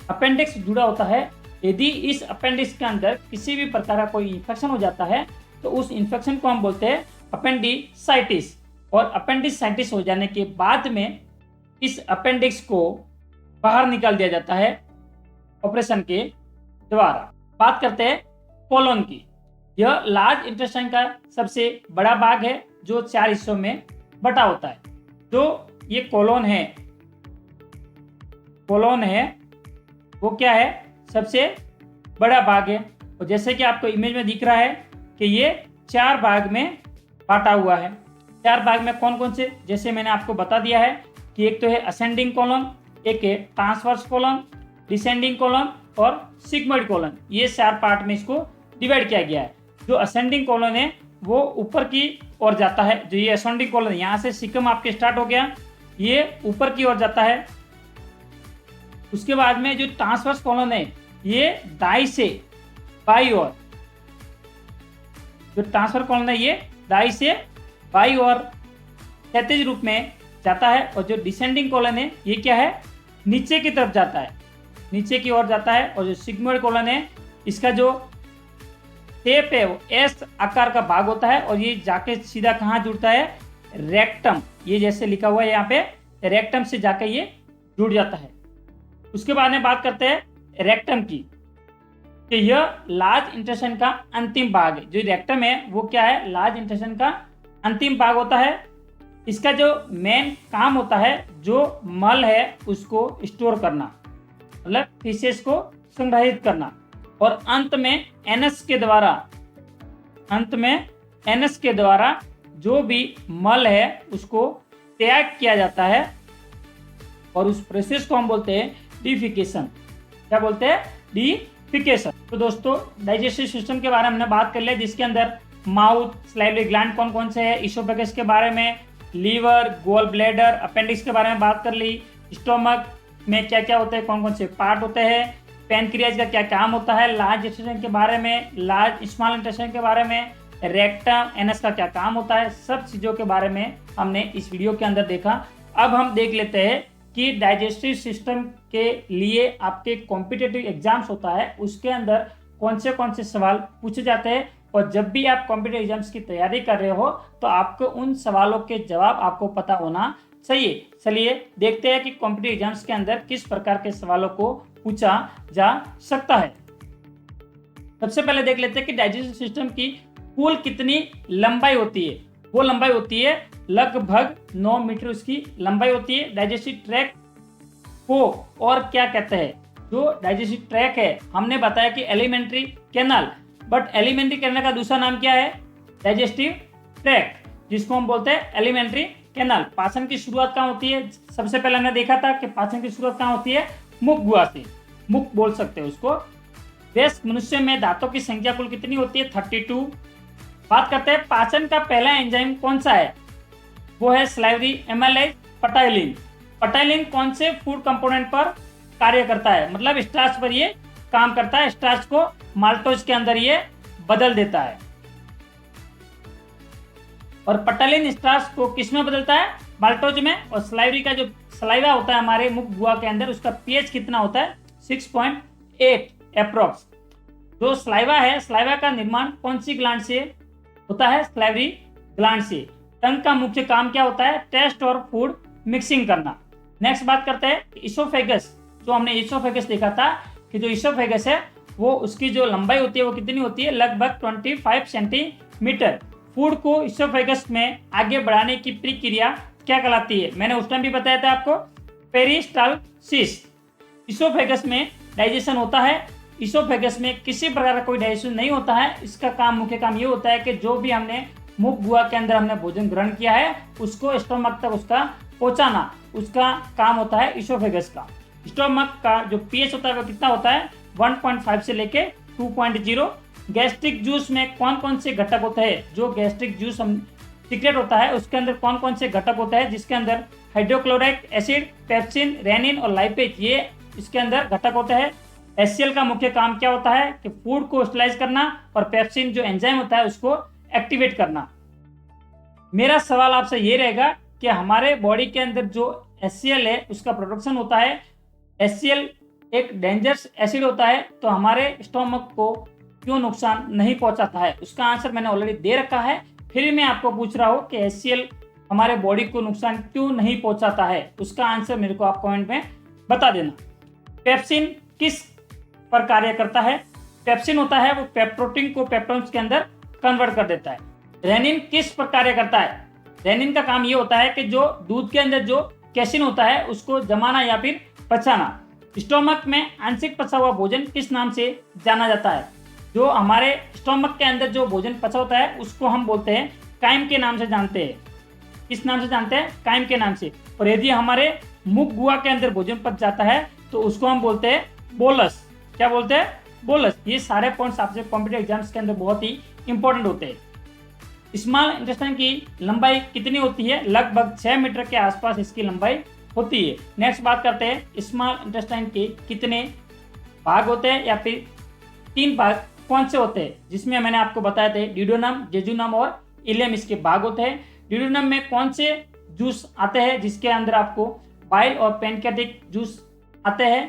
अपेंडिक्स जुड़ा होता है। यदि इस अपेंडिक्स के अंदर किसी भी प्रकार का कोई इन्फेक्शन हो जाता है तो उस इन्फेक्शन को हम बोलते हैं अपेंडिसाइटिस। और अपेंडिसाइटिस हो जाने के बाद में इस अपेंडिक्स को बाहर निकाल दिया जाता है ऑपरेशन के द्वारा। बात करते हैं कोलोन की। यह लार्ज इंटेस्टाइन का सबसे बड़ा भाग है जो 4 हिस्सों में बटा होता है। जो ये कोलोन है वो क्या है, सबसे बड़ा भाग है। और जैसे कि आपको इमेज में दिख रहा है कि ये 4 भाग में बांटा हुआ है। 4 भाग में कौन कौन से, जैसे मैंने आपको बता दिया है कि एक तो है असेंडिंग कोलोन, एक है ट्रांसवर्स कोलोन, डिसेंडिंग कोलोन और सिग्मोइड कोलोन। ये 4 पार्ट में इसको डिवाइड किया गया है। जो असेंडिंग कोलोन है वो ऊपर की ओर जाता है। जो ये असेंडिंग कोलोन, यहाँ से सीकम आपके स्टार्ट हो गया, ये ऊपर की ओर जाता है। उसके बाद में जो ट्रांसवर्स कोलोन है ये दाई से बाई ओर, जो ट्रांसफर कोलोन है ये दाई से बाई ओर क्षैतिज रूप में जाता है। और जो डिसेंडिंग कोलन है ये क्या है, नीचे की तरफ जाता है, नीचे की ओर जाता है। और जो सिग्मोइड कोलन है इसका जो शेप है वो एस आकार का भाग होता है, और ये जाके सीधा कहाँ जुड़ता है, रेक्टम। ये जैसे लिखा हुआ है यहाँ पे, रेक्टम से जाके ये जुड़ जाता है। उसके बाद में बात करते हैं रेक्टम की, कि यह लार्ज इंटेस्टाइन का अंतिम भाग है। जो रेक्टम है वो क्या है, लार्ज इंटेस्टाइन का अंतिम भाग होता है। इसका जो मेन काम होता है, जो मल है उसको स्टोर करना, मतलब फीसेस को संग्रहित करना, और अंत में एनएस के द्वारा जो भी मल है उसको त्याग किया जाता है, और उस प्रोसेस को हम बोलते हैं डिफिकेशन। क्या बोलते हैं, डिफिकेशन। तो दोस्तों डाइजेस्टिव सिस्टम के बारे में हमने बात कर लिया, जिसके अंदर माउथ, सलाइवरी ग्लैंड कौन कौन से है, इसोफेगस के बारे में, लीवर, गोल ब्लैडर, अपेंडिक्स के बारे में बात कर ली, स्टोमक में क्या क्या होते हैं, कौन कौन से पार्ट होते हैं, पैनक्रियाज का क्या काम होता है, लार्ज इंटेस्टाइन के बारे में, स्मॉल इंटेस्टाइन के बारे में, रेक्टम, एनएस का क्या काम होता है, सब चीज़ों के बारे में हमने इस वीडियो के अंदर देखा। अब हम देख लेते हैं कि डाइजेस्टिव सिस्टम के लिए आपके कॉम्पिटिटिव एग्जाम्स होता है उसके अंदर कौन से सवाल पूछे जाते हैं, और जब भी आप कॉम्पिटिटिव एग्जाम्स की तैयारी कर रहे हो तो आपको उन सवालों के जवाब आपको पता होना चाहिए। चलिए देखते हैं कि कॉम्पिटिटिव एग्जाम्स के अंदर किस प्रकार के सवालों को पूछा जा सकता है। सबसे पहले देख लेते हैं कि डाइजेस्टिव सिस्टम की कुल कितनी लंबाई होती है। वो लंबाई होती है लगभग 9 मीटर उसकी लंबाई होती है। डाइजेस्टिव ट्रैक को और क्या कहते हैं? जो डाइजेस्टिव ट्रैक है हमने बताया कि alimentary canal, but alimentary canal का दूसरा नाम क्या है? डाइजेस्टिव ट्रैक, जिसको हम बोलते हैं एलिमेंट्री कैनाल। पाचन की शुरुआत कहाँ होती है? सबसे पहले हमने देखा था कि पाचन की शुरुआत कहाँ होती है? मुख गुहा से, मुख बोल सकते हैं उसको। वयस्क मनुष्य में दांतों की संख्या कुल कितनी होती है? 32। बात करते हैं पाचन का पहला एंजाइम कौन सा है? वो है स्लाइवरी एमाइलेज पटाइलिन। पटाइलिन कौन से फूड कंपोनेंट पर कार्य करता है? मतलब स्टार्च पर ये काम करता है। स्टार्च को माल्टोज के अंदर ये बदल देता है। और पटाइलिन स्टार्च को किस में बदलता है? माल्टोज में। और स्लाइवरी का जो सलाइवा होता है हमारे मुख गुहा के अंदर, उसका पीएच कितना होता है? 6.8 एप्रोक्स। जो स्लाइवा है, स्लाइवा का निर्माण कौन सी ग्लैंड से होता है? स्लाइवरी ग्लैंड से। टंग का मुख्य काम क्या होता है? टेस्ट और फूड मिक्सिंग करना। नेक्स्ट बात करते हैं इसोफेगस। जो हमने इसोफेगस देखा था कि जो इसोफेगस है वो उसकी जो लंबाई होती है वो कितनी होती है? लगभग 25 सेंटीमीटर। फूड को इसोफेगस में आगे बढ़ाने की प्रक्रिया क्या कहलाती है? मैंने उस टाइम भी बताया था आपको, पेरिस्टालसिस। इसोफेगस में डाइजेशन होता है। इसोफेगस में किसी प्रकार का कोई डाइजेशन नहीं होता है। इसका काम, मुख्य काम ये होता है कि जो भी हमने मुख गुहा के अंदर हमने भोजन ग्रहण किया है उसको स्टोमक तक उसका पहुंचाना, उसका काम होता है इसोफेगस का। स्टोमक का जो पीएच होता है वो कितना होता है? 1.5 से लेके 2.0। गैस्ट्रिक जूस में कौन कौन से घटक होते हैं? जो गैस्ट्रिक जूस हम सीक्रेट होता है उसके अंदर कौन कौन से घटक होते हैं? जिसके अंदर हाइड्रोक्लोरिक एसिड, पेप्सिन, रेनिन और लाइपेज, ये इसके अंदर घटक होते हैं। HCl का मुख्य काम क्या होता है? कि फूड को स्टलाइज करना और पेप्सिन जो एंजाइम होता है उसको एक्टिवेट करना। मेरा सवाल आपसे ये रहेगा कि हमारे बॉडी के अंदर जो HCl है उसका प्रोडक्शन होता है। HCl एक डेंजरस एसिड होता है, तो हमारे स्टोमक को क्यों नुकसान नहीं पहुंचाता है? उसका आंसर मैंने ऑलरेडी दे रखा है, फिर मैं आपको पूछ रहा हूं कि HCl हमारे बॉडी को नुकसान क्यों नहीं पहुंचाता है? उसका आंसर मेरे को आप कमेंट में बता देना। पेप्सिन किस पर कार्य करता है? पेप्सिन होता है वो प्रोटीन को पेप्टोन्स के अंदर कन्वर्ट कर देता है। रेनिन किस पर कार्य करता है? रेनिन का काम ये होता है कि जो दूध के अंदर जो कैसिन होता है उसको जमाना या फिर पचाना। स्टोमक में आंशिक पचा हुआ भोजन किस नाम से जाना जाता है? जो हमारे स्टोमक के अंदर जो भोजन पचा होता है उसको हम बोलते हैं काइम के नाम से जानते हैं। किस नाम से जानते हैं? काइम के नाम से। और यदि हमारे मुख गुहा के अंदर भोजन पच जाता है तो उसको हम बोलते हैं बोलस। क्या बोलते हैं? बोलस। ये सारे पॉइंट्स आपसे कॉम्पिटिटिव एग्जाम्स के अंदर बहुत ही इंपॉर्टेंट होते हैं। स्मॉल इंटेस्टाइन की लंबाई कितनी होती है? लगभग 6 मीटर के आसपास इसकी लंबाई होती है। नेक्स्ट बात करते हैं स्मॉल इंटेस्टाइन के कितने भाग होते हैं या फिर 3 भाग कौन से होते हैं? जिसमें मैंने आपको बताया थे ड्यूडेनम, जेजुनम और इलियम इसके भाग होते हैं। ड्यूडेनम में कौन से जूस आते हैं? जिसके अंदर आपको बाइल और पैनक्रियाटिक जूस आते हैं।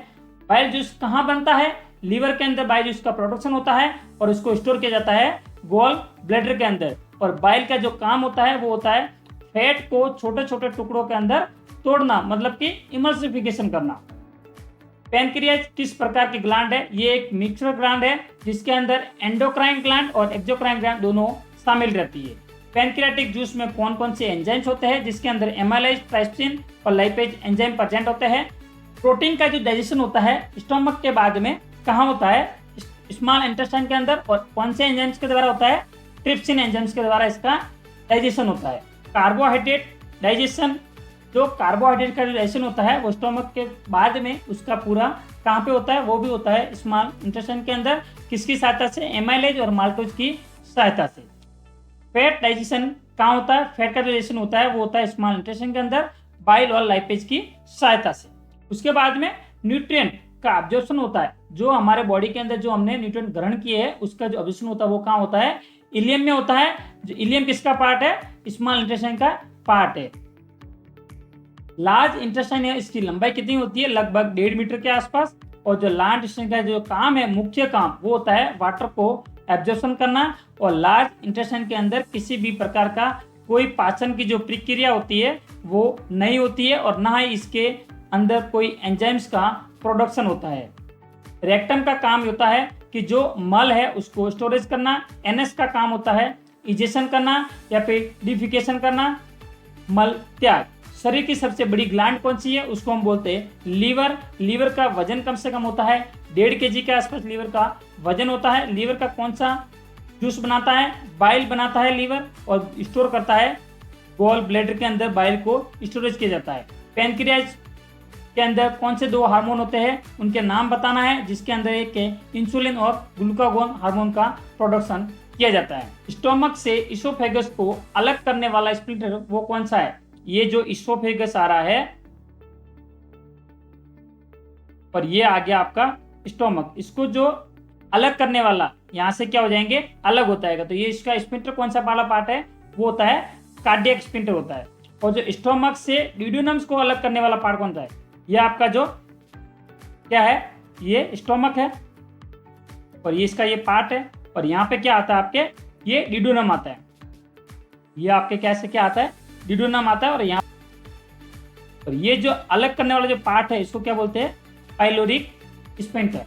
बाइल जूस कहाँ बनता है? लीवर के अंदर बाइल जूस का प्रोडक्शन होता है और उसको स्टोर किया जाता है गॉल ब्लैडर के अंदर। और बाइल का जो काम होता है वो होता है फैट को छोटे छोटे टुकड़ों के अंदर तोड़ना, मतलब कि इमल्सिफिकेशन करना। पैनक्रियाज किस प्रकार की ग्लैंड है? ये एक मिक्सर ग्लैंड है जिसके अंदर एंडोक्राइन ग्लैंड और एक्सोक्राइन ग्लैंड दोनों शामिल रहती है। पैनक्रियाटिक जूस में कौन कौन से एंजाइम्स होते हैं? जिसके अंदर एमाइलेज, ट्राइप्सिन और लाइपेज एंजाइम प्रेजेंट होते हैं। प्रोटीन का जो डाइजेशन होता है स्टोमक के बाद में कहाँ होता है? स्मॉल इंटेस्टाइन के अंदर। और कौन से एंजाइम्स के द्वारा होता है? ट्रिप्सिन एंजाइम्स के द्वारा इसका डाइजेशन होता है। कार्बोहाइड्रेट डाइजेशन, जो कार्बोहाइड्रेट का डाइजेशन होता है वो स्टोमक के बाद में उसका पूरा कहाँ पे होता है? वो भी होता है स्मॉल इंटेस्टाइन के अंदर। किसकी सहायता से? एमाइलेज और माल्टोज की सहायता से। फैट डाइजेशन कहाँ होता है? फैट का डाइजेशन होता है वो होता है स्मॉल इंटेस्टाइन के अंदर, बाइल और लाइपेज की सहायता से। उसके बाद में न्यूट्रिएंट का अब्जॉर्प्शन होता है। जो हमारे बॉडी के अंदर जो हमने न्यूट्रिएंट ग्रहण किए हैं उसका जो अब्जॉर्प्शन होता है वो कहाँ होता है? इलियम में होता है। जो इलियम किसका पार्ट है? स्मॉल इंटेस्टाइन का पार्ट है। लार्ज इंटेस्टाइन है, इसकी लंबाई कितनी होती है? लगभग 1.5 मीटर के आसपास। और जो लार्ज इंटेस्टाइन का जो काम है, मुख्य काम, वो होता है वाटर को एब्जॉर्प्शन करना। और लार्ज इंटेस्टाइन के अंदर किसी भी प्रकार का कोई पाचन की जो प्रक्रिया होती है वो नहीं होती है और ना ही इसके अंदर कोई एंजाइम्स का प्रोडक्शन होता है। रेक्टम का काम होता है कि जो मल है उसको स्टोरेज करना। एनएस का काम होता है इजेशन करना या फिर डिफिकेशन करना। मल त्याग। शरीर की सबसे बड़ी ग्लैंड कौन सी है, उसको हम बोलते हैं लीवर। लीवर का वजन कम से कम होता है 1.5 kg के आसपास लीवर का वजन होता है। लीवर का कौन सा जूस बनाता है, बाइल बनाता है लीवर, और स्टोर करता है गॉल ब्लैडर के अंदर, बाइल को स्टोरेज किया जाता है। पैनक्रियाज के अंदर कौन से 2 हार्मोन होते हैं, उनके नाम बताना है, जिसके अंदर एक है इंसुलिन और ग्लूकागोन हार्मोन का प्रोडक्शन किया जाता है। स्टोमक से इसोफेगस को अलग करने वाला स्प्लिटर वो कौन सा है, ये जो इसोफेगस आ रहा है और ये आ गया आपका स्टोमक, इसको जो अलग करने वाला यहां से क्या हो जाएंगे, अलग होता है। तो ये इसका स्प्लिटर कौन सा वाला पार्ट है, वो होता है कार्डियक स्प्लिटर होता है। और जो स्टोमक से ड्यूडेनम्स को अलग करने वाला पार्ट कौन सा है, ये आपका जो क्या है, ये स्टोमक है और ये इसका ये पार्ट है। और यहाँ पे क्या आता है आपके, ये ड्यूडेनम आता है। ये आपके कैसे क्या आता है, ड्यूडेनम आता है। और यहाँ और ये जो अलग करने वाला जो पार्ट है इसको क्या बोलते हैं, पाइलोरिक स्फिंक्टर।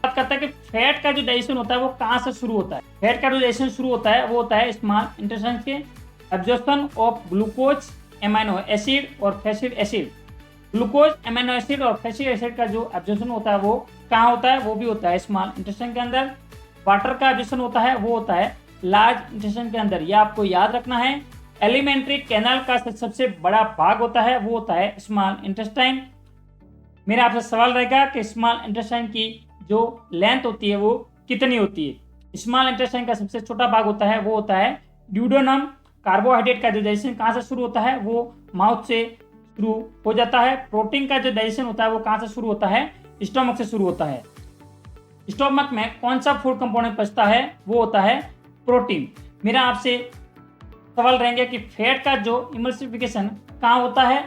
बात करता है कि फैट का जो डाइजेशन होता है वो कहाँ से शुरू होता है। फैट का जो डाइजेशन शुरू होता है वो होता है स्मॉल इंटेस्टाइन के absorption of glucose, amino acid और fatty acid. Glucose, amino acid और फैटी एसिड का जो एब्जॉर्प्शन होता है वो कहाँ होता है, वो भी होता है स्मॉल इंटेस्टाइन के अंदर। वाटर का एब्जॉर्प्शन होता है वो होता है लार्ज इंटेस्टाइन के अंदर, ये आपको याद रखना है। एलिमेंट्री कैनाल का सबसे बड़ा भाग होता है वो होता है स्मॉल इंटेस्टाइन। मेरा आपसे सवाल रहेगा कि स्मॉल इंटेस्टाइन की जो लेंथ होती है वो कितनी होती है। स्मॉल इंटेस्टाइन का सबसे छोटा भाग होता है वो होता है ड्यूडेनम। कार्बोहाइड्रेट का जो डाइजेशन कहाँ से शुरू होता है, वो माउथ से शुरू हो जाता है। प्रोटीन का जो डाइजेशन होता है वो कहाँ से शुरू होता है, स्टोमक से शुरू होता है। स्टोमक में कौन सा फूड कंपोनेंट बचता है, वो होता है प्रोटीन। मेरा आपसे सवाल रहेंगे कि फैट का जो इमल्सिफिकेशन कहाँ होता है,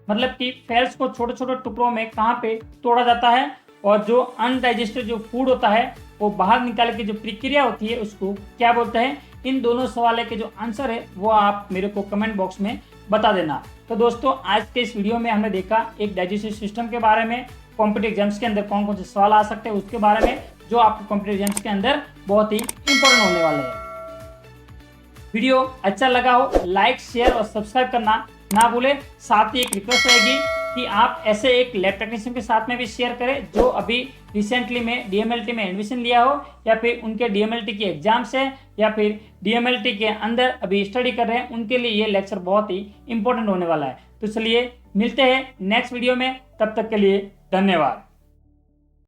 मतलब कि फैट्स को छोटे छोटे टुकड़ों में कहाँ पे तोड़ा जाता है, और जो अनडाइजेस्टेड जो फूड होता है वो बाहर निकालने की जो प्रक्रिया होती है उसको क्या बोलते हैं। इन दोनों सवालों के जो आंसर है वो आप मेरे को कमेंट बॉक्स में बता देना। तो दोस्तों आज के इस वीडियो में हमने देखा एक डाइजेस्टिव सिस्टम के बारे में, कॉम्पिटिटिव एग्जाम्स के अंदर कौन कौन से सवाल आ सकते हैं उसके बारे में, जो आपको कॉम्पिटिटिव एग्जाम्स के अंदर बहुत ही इंपॉर्टेंट होने वाले हैं। वीडियो अच्छा लगा हो लाइक, शेयर और सब्सक्राइब करना ना भूले। साथ ही एक रिक्वेस्ट रहेगी कि आप ऐसे एक लैब टेक्नीशियन के साथ में भी शेयर करें जो अभी रिसेंटली में डीएमएलटी में एडमिशन लिया हो, या फिर उनके डीएमएलटी की एग्जाम्स है, या फिर डीएमएलटी के अंदर अभी स्टडी कर रहे हैं, उनके लिए ये लेक्चर बहुत ही इंपॉर्टेंट होने वाला है। तो चलिए मिलते हैं नेक्स्ट वीडियो में, तब तक के लिए धन्यवाद।